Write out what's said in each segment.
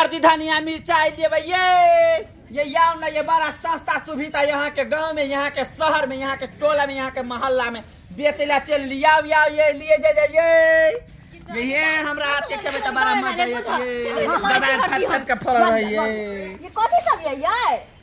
हल्दी धनिया मिर्चाई लेबै ये याओ ना ये बड़ा सस्ता सुविधा यहाँ के गांव में, यहाँ के शहर में, यहाँ के टोला में, यहाँ के मोहल्ला में बेचेला चल लिया ये लिए ये हमरा हाथ के बेटा बड़ा मजा ये दबाई खट के फल रही ये कथि सब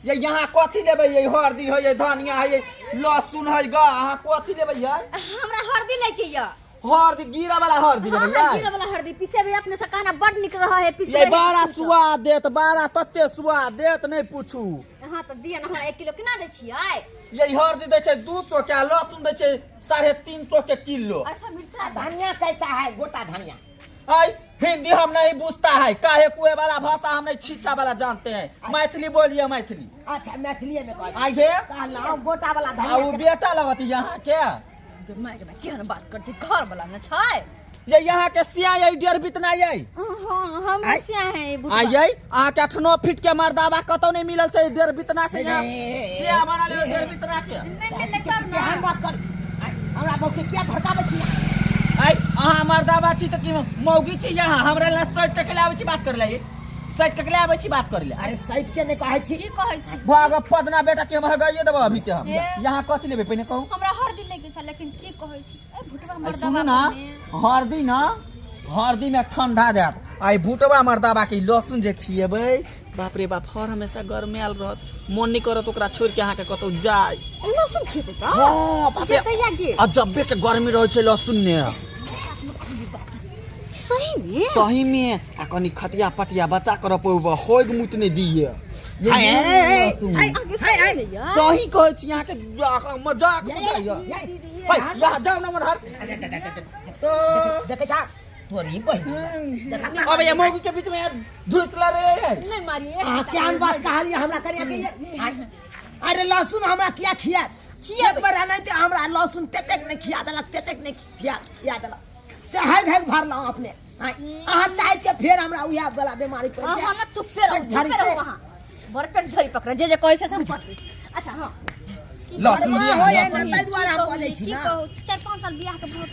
ये यहाँ कथि लेबै ये हल्दी है ये धनिया है ये लहसुन है गा अहाँ कथि लेबै ये हमरा हल्दी लेके ये हल्दी गिरा वाला हल्दी लेबै ये गिरा वाला हल्दी पीसे भी अपने से कहना बड़ निक रहा है पीसे ये बड़ा स्वाद देत बड़ा तत्ते स्वाद देत नहीं पूछू। हां तो दिया ना हमरा 1 किलो केना दे छियै ये हल्दी दे छै 200 के लहसुन दे छै 350 के किलो। अच्छा मिर्चा धनिया कैसा है गोटा धनिया आई हिंदी हम नहीं पूछता है काहे कुए वाला भाषा हम नहीं छिछा वाला जानते हैं मैथिली बोलिए मैथिली। अच्छा मैथिली में कह आइए कहला गोटा वाला आ धनिया वो बेटा लगत यहाँ के माय के केहन बात कर छी घर वाला न छै ये यहाँ के सिया ये डेढ़ बितना ये हां हम सिया है आइए आ के 8-9 फीट के मर्दावा कतो नहीं मिलल से डेढ़ बितना से यहाँ सिया बना ले डेढ़ बितना के नहीं लेकर ना हम बात कर हमरा बहु क्या भड़कावे छी आई अहाँ मर्दावा छी त की मौगी छी यहाँ हमरा ला सट के लावे छी बात कर ले सट के लावे छी बात कर ले। अरे साइड के ने कहै छी की कहै छी भाग पदना बेटा के महगाई देबो अभी के हम यहाँ कथि लेबे पहिने कहू हमरा हल्दी लेके छ लेकिन की कहै छी ए भुटवा मर्दावा सुन ना हरदी में ठंडा जात आई भुटवा मर्दावा के लहसुन जे खिएबै बाप रे बाप हर हमेशा गरमायल रहत मन नहीं करत ओकरा छोड़ के अहाँ के कतौ जाय लहसुन खेते त हां बाप रे अजब्बे के गर्मी रहै छै लहसुन ने सही में आ कनी खटिया पटिया बचा कर पउब होग मुत ने दिए सही कहै छी यहाँ के मजाक यहाँ जाओ ना मन हर तो देखे जा तोरी बहिन अब ये मौगी के बीच में झुसला रे नहीं मारिए क्या बात कहलिए हमरा करिया के अरे लहसुन हमरा क्या खिया एक बार नहीं ते हमरा लहसुन तेतेक नहीं खिया देलक तेतेक नहीं खिया देलक से हैग भरला अपने अहाँ चाहे छे फेर हमरा उया वाला बीमारी पड़ जाए हम चुप्पे रहो वहां बरपेट झड़ी पकड़े जे कहै छै हम अच्छा हां लहसुन दिया हो ये न तै द्वारा हम कहै छी ना 4-5 साल बियाह के भोज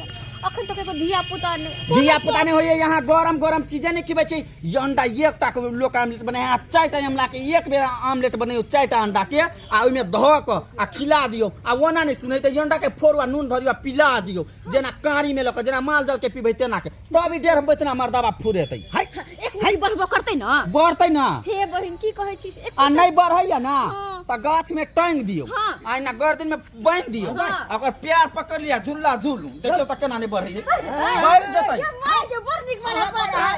अखन तक एको धिया पुता नहीं होय यहाँ गरम चीजें नहीं खिबै छै अंडा एक टा के लोक आमलेट बनाया 4 टा हमला के एक बेर आमलेट बनायो 4 टा अंडा के आ ओइ में धह के आ खिला दियो आ ओना नहीं सुनै त अंडा के फोड़वा नून ध दियो पिला दियो जेना काड़ी में लक जेना माल जल के पीबै तेना के तब ई डेढ़ बेतना मर्दावा फुरेतै एक बढ़बो करतै ना हे बहिन की कहै छी आ नहीं बढ़ैया ना त गाछ में टांग दियो आ ना गर्दन में बांध दियो ओकर प्यार पकड़ लिया झुल्ला झुलू देखियो त केना नहीं बढ़ै बढ़ जतै ये माय के बड़ निक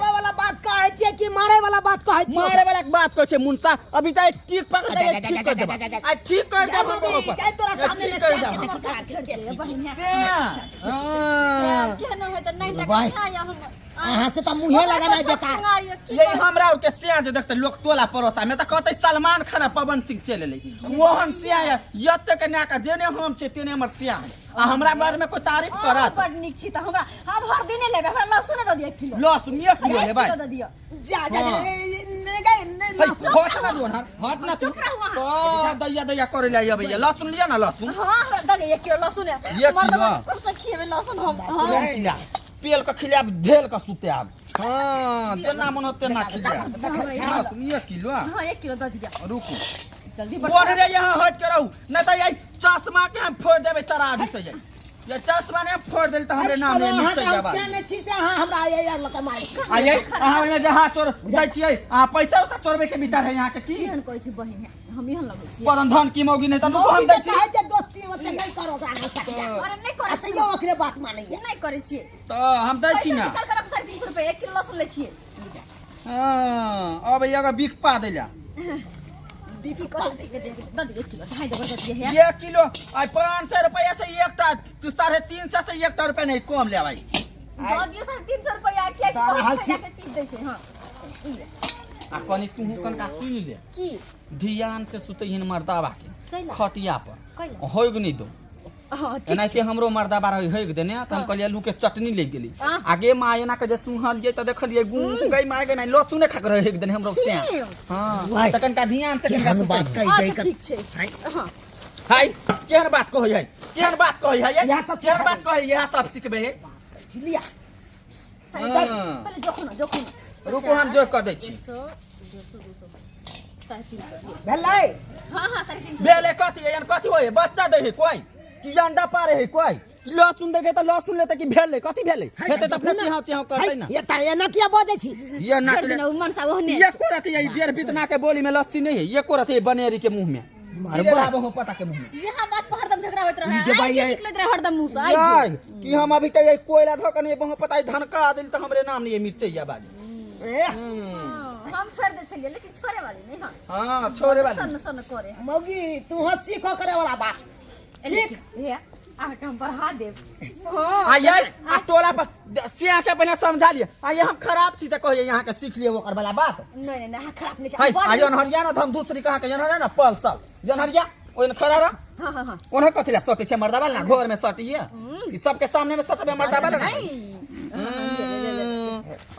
वाला बात कहै छी कि मारे वाला बात कहै छी मारे वाला बात कहै छै मुंसा अभी त ठीक पकड़ दे ठीक कर देबा आ ठीक कर देबा क्या तोरा सामने ठीक कर देबा बहिन हां केना होय त नहीं तक या हम अहाँ से त मुहे लगा नहीं बेकार यही हमरा और के सिया जे देखते लोग टोला परोसा में त कहते सलमान खान पवन सिंह चले ले मोहन सिया यत्ते के नाका जेने हम छे तेने हमर सिया आ हमरा बारे में कोई तारीफ करत बड़ निक छी त हमरा हम हर दिन लेबे हमरा लहसुन द दिया किलो लहसुन 1 किलो ले भाई द दिया जा नहीं गए नहीं हट ना दो ना हट ना तू तो दैया करे ले आबे लहसुन लिया ना लहसुन हां द 1 किलो लहसुन है 1 किलो कब से खिएबे लहसुन हम खिला पेल का खिलाब धेल का सुते आब हां जेना मन होते ना खिला लहसुन 1 किलो हां 1 किलो द दिया रुकू जल्दी बोल रे यहाँ हट के रहू नहीं तो यही चश्मा के हम फोड़ देबे चराढ़ी से ये चश्मा ने फोड़ देल त हमरे नाम में नीचे जाबा से ने छी से हमरा ये यार लका मारी आइए अहाँ में जहां चोर जाय छियै आ पैसा उसा चोरबे के विचार है यहाँ के की केहन कहै छी बहिन हम यहन लगै छी पदन धन की मौगी नहीं त हम दै छी चाहे जे दोस्ती ओते नहीं करो ओकरा नहीं सकिया अरे नहीं करे अच्छा यो ओकरे बात मानैया नहीं करे छी तो हम दै छी ना कल कर 350 रुपए 1 किलो लहसुन ले छी हां अब एगो बिक पा देला बीकी कहै छी के दे द दियो 1 किलो ढाई दे दिए है 1 किलो आ 500 रुपया से एकटा 350 से 1 रुपया नहीं कम ले भाई द दियो 350 रुपया के के चीज दै छै हां आ कनी तू कन का सुन ले की ध्यान से सुतहिन मर्दावा के खटिया पर होग नहीं दो हां एना से हमरो मर्दावा रह होग देने त हम कहलिए आलू के चटनी ले गेली आगे मायना के जे सुहलिए त देखलिए गुं गई माय गई मैं लहसुन खा कर होग देने हमरो से हां त कन का ध्यान से कन बात कहि दे ठीक छै हां हाय केहन बात कहै है केहन बात कहै है यह सब केहन बात कहै यह सब सिखबे लिया पहले जोखो ना रुको हम जोड़ कर दै छी 100 200 350 भेलै हाँ हाँ 350 बेले कथी है यानी कथी होय बच्चा दे है कोई कि अंडा पारे है कोई कि लहसुन देगे तो लहसुन लेते कि भेले कथी भेले हेते त अपने चिहाव चिहाव करतै ना ये त एना किया बजै छी ये ना छोड़ देना मन सा होने ये को रहती है डेढ़ बितना के बोली में लस्सी नहीं है ये को रहती है बनेरी के मुंह में मारबा हो पता के मुंह में यहाँ बात पर हरदम झगड़ा होत रहे जे भाई है निकलत रहे हरदम मुंह से यार कि हम अभी तक कोयला धक नहीं बहु पता है धनका दिल तो हमरे नाम नहीं है मिर्चैया बाजी ए हम छोड़ दे छलिए लेकिन छोड़े वाली नहीं हां हां छोरे वाली सन सन करे मौगी तू हंसी को करे वाला बात सीख ये आके हम बढ़ा देब आ यार आ टोला पर सिया के पहले समझा लिए आ ये हम खराब चीज कहिए यहाँ के सीख लिए ओकर वाला बात नहीं नहीं खराब नहीं है आ जन हरिया ना हम दूसरी कहा के जन हरिया ना पलसल जन हरिया ओन खड़ा रह हां हां हां ओन कथि ला सटे छे मर्दा वाला घर में सटी है ई सबके सामने में सटबे मर्दा वाला नहीं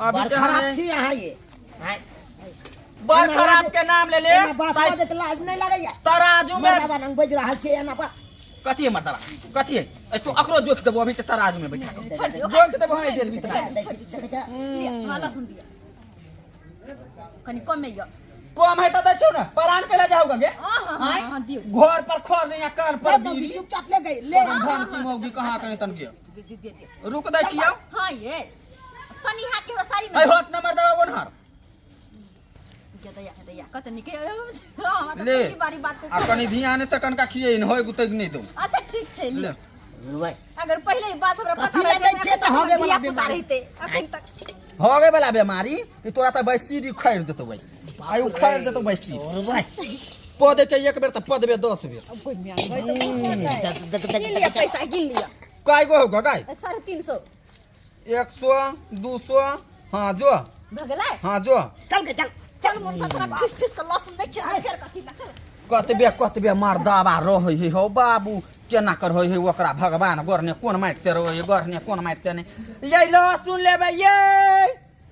अभी के खराब हम छी यहाँ ये हाय बड़ खराब के नाम ले ले बात बजत लाज नहीं लगैया तराजू में मर्दाबा नंग बज रहल छै एना पर कथी है मर्दा कथी है तू अकरो जोख देबो अभी ते तराजू में बैठा छोड़ दियो जोख देबो हम डेढ़ बितना वाला सुन दिया कनी कम में यो कम है त दै ना परान के ले जाऊगा गे हां हां हां दियो घर पर खर नहीं कान पर मौगी बीड़ी चुपचाप ले गई ले धन की मौगी कहां करे तन के दे रुक दै छियौ हां ये कनी हाथ के सारी ए होत नंबर दबा बनहर दया कत निके हां ले बारी बात आ कनी ध्यान से कनका खिए न होय गुतै नहीं दो अच्छा ठीक छै ले ले अगर पहले ही बात हमरा कथी पता ले दै छै त होगे वाला बीमारी बीमारी अखन तक हो गए वाला बीमारी कि तोरा त बैसीरी खैर देतो भाई आई उखाड़ देतो बैसी पद के एक बेर त पद बे 10 बेर अब कोई मियां गई तो गिन लिया पैसा गिन लिया काय गो होगा गाय 350 100 200 हां जो भगला हां जो चल के चल चल मन सा तोरा ठिस ठिस के लसन नहीं छै फेर कथि ला कतबे मार दावा रहै है हो बाबू केना कर होय है ओकरा भगवान गोरने कोन माइट से रहै है गोरने कोन माइट से नहीं ये लो सुन लेबे ये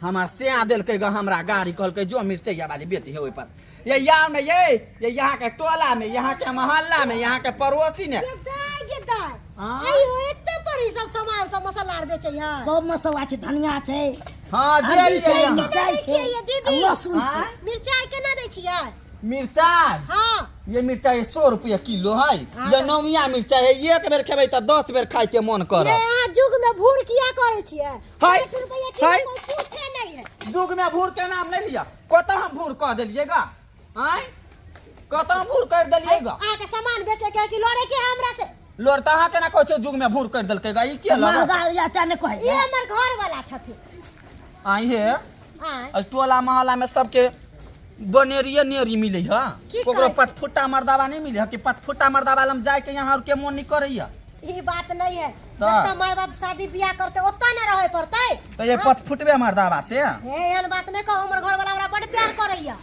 हमार से देल के हमरा गाड़ी कहल के जो मिर्चैया वाली बेटी है ओइ पर ये याव में ये यहाँ के टोला में यहाँ के मोहल्ला में यहाँ के पड़ोसी ने हाँ? आयो एते परी सब सामान सब मसाला आर बेचै है सब मसवा छै धनिया छै हाँ हल्दी छै जे मिरचाई छै ये दीदी लहसुन छै मिर्चाई केना दै छियै मिर्चाई हां ये मिर्चाई 100 रुपया किलो है ये नौनिया मिर्चाई है एक बेर खेबै त 10 बेर खाए के मन करत यहाँ जुग में भूर किया करे छियै हाय 1 रुपया किलो हाय कोई पूछे नहीं है जुग में भूर के नाम नहीं लिया कत हम भूर कह देलिएगा आय कत हम भूर कर देलिएगा आ के सामान बेचे के कि लड़े के हमरा से लोर तहा केना कहै छै जुग में भूर कर देलकै गा ई के लगा महंगा या तने कहै ये हमर घर वाला छथिन आई हे आ टोला मोहल्ला में सबके बनेरिए नेरी मिले है की ओकरो कहै? पतफुट्टा मर्दावा नहीं मिले है कि पतफुट्टा मर्दावा लम जाए के यहाँ और के मन नहीं करैया ई बात नहीं है तो? जत्ता माय बाप शादी बियाह करते ओत्ता न रहे पड़ते तो ये पतफुटबे मर्दावा से हे एहन बात नहीं कहो हमर घर वाला हमरा बड़ प्यार करैया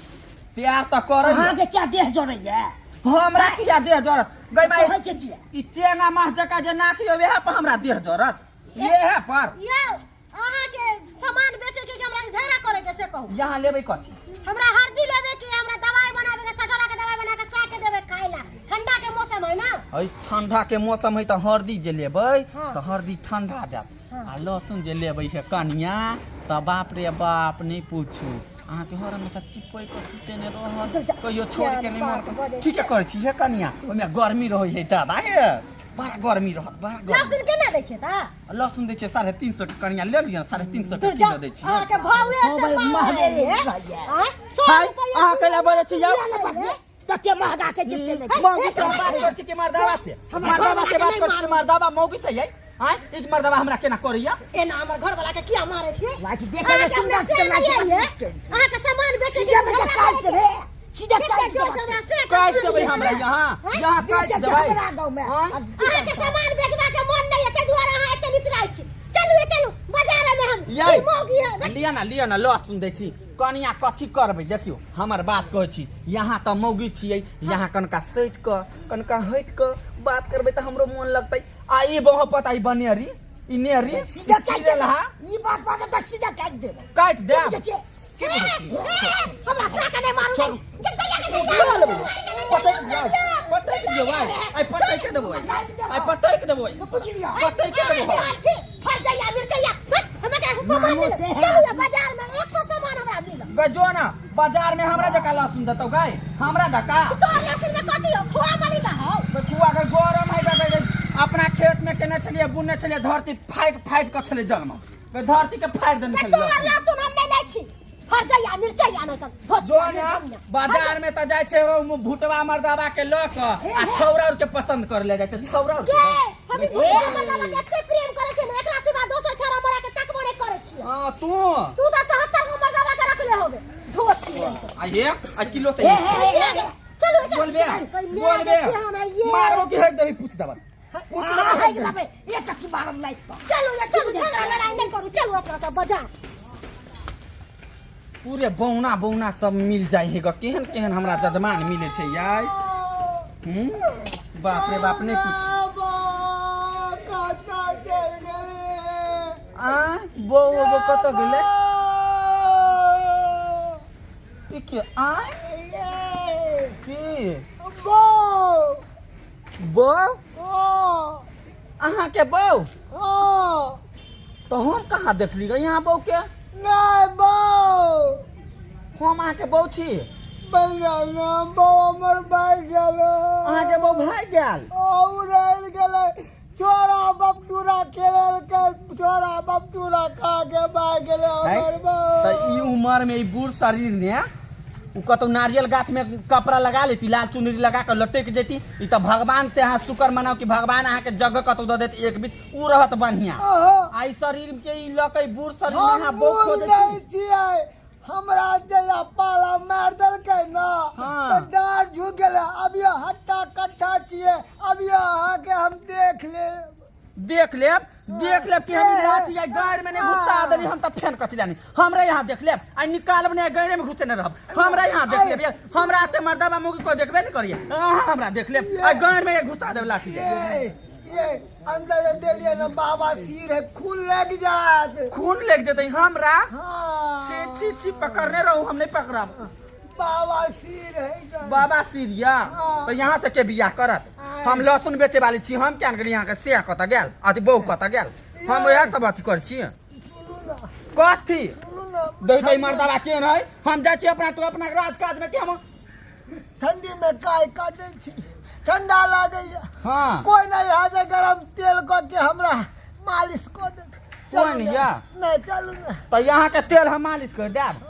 प्यार तो करे अहाँ के क्या देह जोड़ैया हमरा किया देह जरत गई माई कहै छै किया ई चेंगा माह जका जे नाकी होवे है पर हमरा देह जरत ये है पर यो अहाँ के सामान बेचे के हमरा के झगड़ा करे के से कहू यहाँ लेबै कथी हमरा हल्दी लेवे के हमरा दवाई बनावे के सटरा के दवाई बना के चाय के देवे खाए ला ठंडा के मौसम है ना है ठंडा के मौसम है त हरदी जे लेबै हाँ। त हरदी ठंडा देत आ लहसुन जे लेबै है कनिया त बाप रे बाप नहीं पूछू अहाँ के हर में चिपकै के सुते ने रहत कहियो छोड़ के नहीं मन ठीक है कर छी हे कनिया ओमे गर्मी रहै है ज्यादा है बड़ा गर्मी रहत बड़ा गर्मी लहसुन केना दै छै ता लहसुन दै छै 350 कनिया ले लिया 350 तोर किलो दै छी अहाँ के भाव सब एते महंगे महंगे है। हां 100 हाय रुपया अहाँ कैला बजै छी यौ तते महंगा के जिससे नहीं मौगी के बात कर छी के मर्दावा से मर्दावा के बात कर छी के मर्दावा मौगी से है हां एक मर्दावा हमरा केना करैया एना हमर घर वाला के किया मारे छियै लाज देखे में सुंदर से लाज अहाँ के सामान बेचे सीधे में काट देबे सीधे काट देबे काट देबै हमरा यहाँ काट देबै हमरा गांव में हाँ? अहाँ के सामान बेचबा के मन नहीं है तै दुआरे अहाँ एते निकराइ छी चलू बाजार में हम याय ई मौगी है लिया ना लहसुन दै छी कनिया कथी करबै देखियो हमर बात कहै छी यहाँ त मौगी छियै यहाँ कनका सैट क कनका हट क बात करबै त हमरो मन लगतै आ ई बहु पता ई बनेरी ई नेरी सीधे काट सीधे लहा ई बात बात त सीधे काट देबे काट दे हमरा साका नहीं मारू गत्तैया के पटक देबै आई पटक के देबै आई पटक देबै कुछ लिया पटक के देबै फट जाइया मिर्चैया हमें क्या नामों से है। चलो बाजार में 100 सामान बाजार में हमरा जका लहसुन देतौ गाय हमरा जका तो लहसुन में कथी हो खोआ बनी दा हो तो खुआ के गरम है बे अपना खेत में केने चलिए बुनने चलिए धरती फाइट के चले जन्म बे धरती के फाइट देने तो चलिए लहसुन हम ले छी हर जइया मिर्चाई आने तक जो ना बाजार में त जाय छे ओ भुटवा मर्दावा के ल क आ छौरा के पसंद कर ले जाय छे छौरा के हम भुटवा मर्दावा के एते प्रेम करे छे ना एकरा सिवा दोसर छोरा मोरा के तकबो नहीं करे छी हां तू तू तो 77 को मर्दावा के रखले होबे धो छी आ ये आ किलो से चलो बोलबे मारबो की हेक देबी पूछ दबन एक अच्छी बारम लाइट तो चलो झगड़ा लड़ाई नहीं करू चलो अपना सब बाजार पूरे बौना सब मिल जाए है केहन केहन हमरा जजमान मिले छे यार बाप रे बाप ने कुछ आ बो कत गेले के आ की बो अहाँ के बो तो हम कहाँ देखली गई यहाँ बो के नहीं बो हम अहाँ के बो छी बो हमर भाई गेलो अहाँ के बो भाई गेल रह गेले छोरा बपटूरा खेल के छोरा बपटूरा खा के भाग गेले हमर बो त ई उम्र में ई बूढ़ शरीर ने उ कतो नारियल गाछ में कपड़ा लगा लेती लाल चुनरी लगा के लटक जेती ई त भगवान से अहाँ शुक्र मनाओ कि भगवान अहाँ के जगह कतो द देत एक बीत उ रहत बढ़िया आई शरीर के ई लकई बूढ़ शरीर में अहाँ बो खोजे छी हमरा जया पाला मार देलकै ना हाँ। तो डार झुक गेले अब ये हट्टा कट्ठा छिए अब ये अहाँ के हम देख लेब कि हम लाठी या गाड़ में नहीं घुसा देली हम त फेन कथि लानी हमरा यहाँ देख लेब आ निकालब ने गाड़े में घुसे न रहब हमरा यहाँ देख लेब हमरा ते मर्दाबा मुगी को देखबे नहीं करिए हमरा देख लेब आ गाड़ में घुसा देब लाठी ये अंदर देलिए ना बाबा सिर है खून लग जात खून लग जतई हमरा हाँ छी पकड़ने रहू हम नहीं पकड़ब बाबा सिर है बाबा सीरिया हाँ। तो यहाँ से के बियाह करत हम लहसुन बेचे वाली छी हम क्या करी यहाँ के से कत गेल अथी बहु कत गेल हम वह सब अथी कर छी कथी दही मर्दाबा केन है हम जा छी अपना राजकाज में के हम ठंडी में काय काटे छी ठंडा लागे हाँ कोई नहीं आ जाए गरम तेल को के हमरा मालिश को दे कोई नहीं या नहीं चलू ना तो यहाँ के तेल हम मालिश कर देब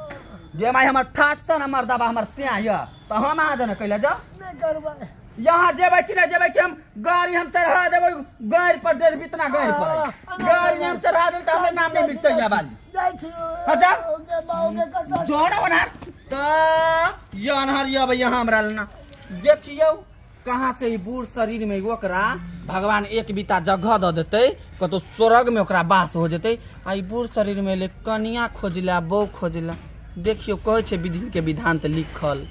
जे माई हमर ठाट से न मर्दाबा हमर सिया या तो हम आ जाने कैले जा नहीं करबा यहाँ जेबै कि नहीं जेबै कि हम गाड़ी हम चढ़ा देबै गाड़ी पर डेढ़ बितना गाड़ी पर गाड़ी में हम चढ़ा देबै तो हमर नाम नहीं मिट चाहिए वाली जाई छी अच्छा ओके बाऊ के कसा जोड़ा बना तो ये अनहर ये अब यहाँ हमरा लेना देखियो कहाँ से ई बूढ़ शरीर में ओकरा भगवान एक बीता जगह द देते कतो स्वर्ग में ओकरा वास हो जेते आ ई बूढ़ शरीर में ले कनिया खोजला बौ खोजला देखियो कहे छे विधि के विधान त लिखल